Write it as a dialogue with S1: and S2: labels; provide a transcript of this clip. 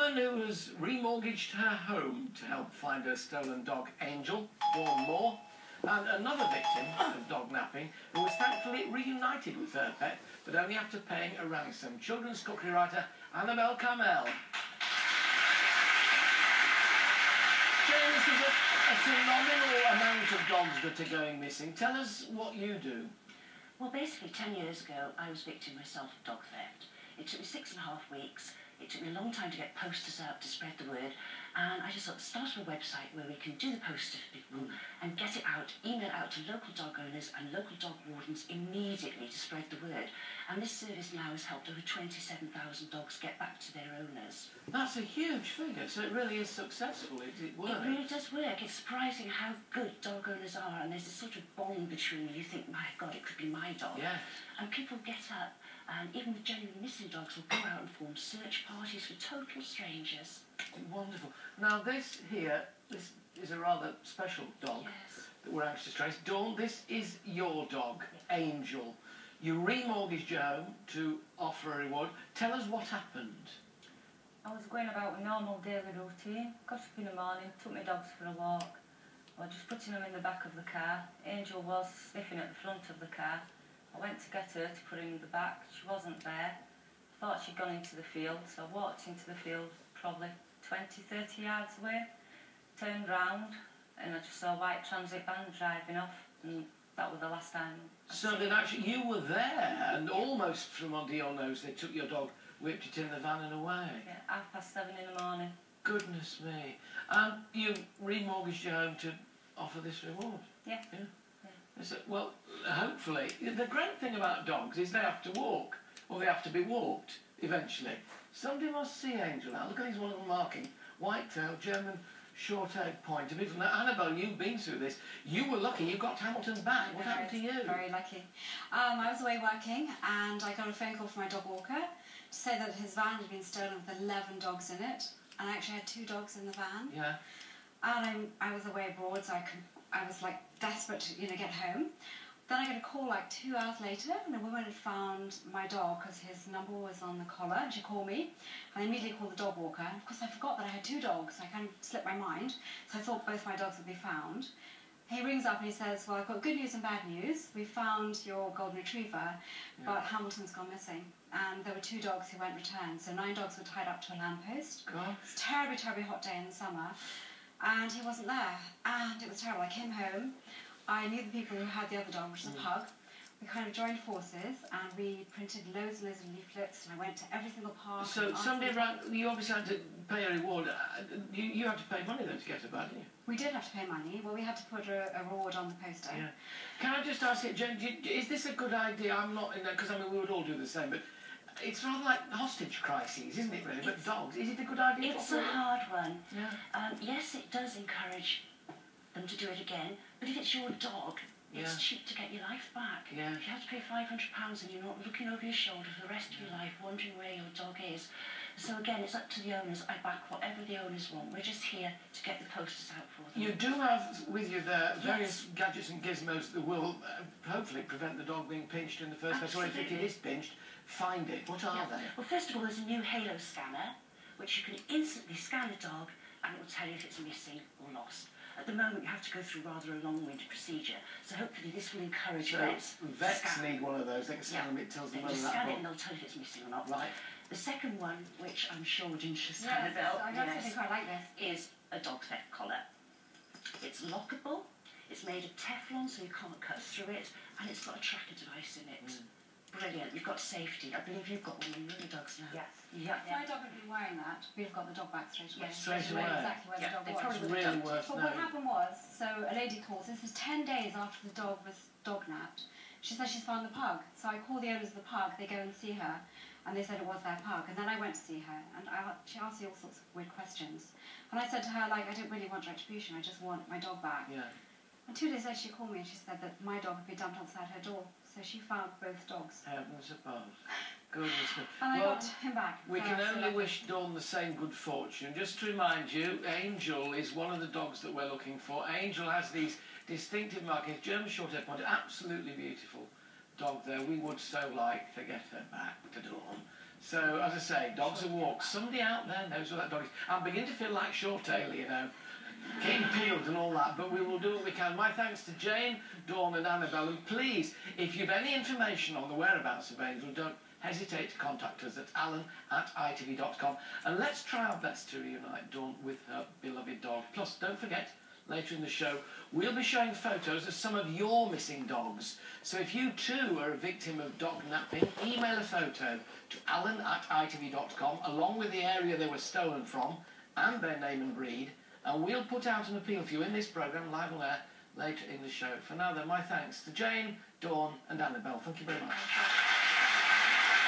S1: woman who has remortgaged her home to help find her stolen dog, Angel, Dawn Moore, and another victim of dog napping who was thankfully reunited with her pet, but only after paying a ransom. Children's cookery writer Annabelle Carmel. Jane, this is a phenomenal amount of dogs that are going missing. Tell us what you do.
S2: Well, basically, 10 years ago, I was victim myself of dog theft. It took me 6.5 weeks. It took me a long time to get posters out to spread the word. And I just thought, start a website where we can do the poster for people and get it out, email out to local dog owners and local dog wardens immediately to spread the word. And this service now has helped over 27,000 dogs get back to their owners.
S1: That's a huge figure, so it really is successful. It works.
S2: It really does work. It's surprising how good dog owners are, and there's a sort of bond between you think, my God, it could be my dog.
S1: Yes.
S2: And people get up, and even the genuinely missing dogs will go out and form search parties with total strangers.
S1: Wonderful. Now this here, this is a rather special dog that we're anxious to trace. Dawn, this is your dog, Angel. You remortgaged your home to offer a reward. Tell us what happened.
S3: I was going about a normal daily routine. Got up in the morning, took my dogs for a walk. I was just putting them in the back of the car. Angel was sniffing at the front of the car. I went to get her to put her in the back. She wasn't there. Thought she'd gone into the field, so I walked into the field probably 20, 30 yards away, turned round, and I just saw a white transit van driving off, and that was the last time.
S1: So then actually you were there, and almost from under your nose they took your dog, whipped it in the van and away.
S3: Yeah, 7:30 in the morning.
S1: Goodness me. And you remortgaged your home to offer this reward?
S3: Yeah.
S1: Yeah. So, well, hopefully. The great thing about dogs is they have to walk, or they have to be walked, eventually. Somebody must see Angel now. Look at these wonderful markings. White-tailed, German, short-haired pointer. Beautiful. Now, Annabelle, you've been through this. You were lucky. You got Hamilton back. What happened to you?
S4: Very lucky. I was away working, and I got a phone call from my dog walker to say that his van had been stolen with 11 dogs in it, and I actually had 2 dogs in the van.
S1: Yeah.
S4: And I was away abroad, so I was like desperate to get home. Then I got a call like 2 hours later, and a woman had found my dog because his number was on the collar, and she called me, and I immediately called the dog walker. And of course, I forgot that I had 2 dogs. I kind of slipped my mind, so I thought both my dogs would be found. He rings up and he says, well, I've got good news and bad news. We found your golden retriever, but Hamilton's gone missing. And there were 2 dogs who weren't returned, so 9 dogs were tied up to a lamppost.
S1: God.
S4: It's a terribly, terribly hot day in the summer, and he wasn't there. And it was terrible. I came home. I knew the people who had the other dog, which was a pug. We kind of joined forces, and we printed loads and loads of leaflets, and I went to every single park.
S1: So somebody ran, you obviously had to pay a reward. You had to pay money then to get it back, didn't you?
S4: We did have to pay money. Well, we had to put a reward on the poster.
S1: Yeah. Can I just ask you, Jen, is this a good idea? I'm not in that, because I mean, we would all do the same, but it's rather like hostage crises, isn't it, really? But dogs, is it a good idea?
S2: It's a hard one.
S1: Yeah.
S2: Yes, it does encourage them to do it again, but if it's your dog, it's cheap to get your life back.
S1: Yeah.
S2: If you have to pay £500 and you're not looking over your shoulder for the rest of your life, wondering where your dog is. So again, it's up to the owners. I back whatever the owners want. We're just here to get the posters out for them.
S1: You do have with you there various gadgets and gizmos that will hopefully prevent the dog being pinched in the first place, or if it is pinched, find it. What are they?
S2: Well, first of all, there's a new Halo scanner, which you can instantly scan a dog and it will tell you if it's missing or lost. At the moment, you have to go through rather a long-winded procedure, so hopefully this will encourage vets.
S1: Vets need one of those. They can scan them. It tells them whether that
S2: scan it and they'll tell you if it's missing or not.
S1: Right.
S2: The second one, which I'm sure would interest Annabelle,
S4: I think I like this,
S2: is a dog theft collar. It's lockable. It's made of Teflon, so you can't cut through it, and it's got a tracker device in it. Brilliant. You've got safety. I believe you've got one of your other dogs now.
S4: Yes.
S2: Yeah.
S4: If my dog had been wearing that, we'd have got the dog back straight away.
S1: Yes, straight away.
S4: Exactly where the dog was.
S1: It's really worth
S4: But what happened was, so a lady calls, this is 10 days after the dog was dog napped. She says she's found the pug. So I call the owners of the pug, they go and see her, and they said it was their pug. And then I went to see her, and she asked me all sorts of weird questions. And I said to her, like, I don't really want retribution, I just want my dog back.
S1: Yeah.
S4: And 2 days later she called me and she said that my dog had been dumped outside her door. So she found both dogs.
S1: Heavens above. Goodness me.
S4: And I got him back.
S1: We can only wish Dawn the same good fortune. Just to remind you, Angel is one of the dogs that we're looking for. Angel has these distinctive markings, German short-haired pointer, absolutely beautiful dog there. We would so like to get her back to Dawn. So, as I say, dogs are walked. Somebody out there knows what that dog is. I'm beginning to feel like Short Tail, you know. Keep peeled and all that, but we will do what we can. My thanks to Jane, Dawn and Annabelle. And please, if you've any information on the whereabouts of Angel, don't hesitate to contact us at alan@itv.com. And let's try our best to reunite Dawn with her beloved dog. Plus, don't forget, later in the show, we'll be showing photos of some of your missing dogs. So if you too are a victim of dog napping, email a photo to alan@itv.com along with the area they were stolen from and their name and breed, and we'll put out an appeal for you in this programme live on air later in the show. For now then, my thanks to Jane, Dawn and Annabelle. Thank you very much.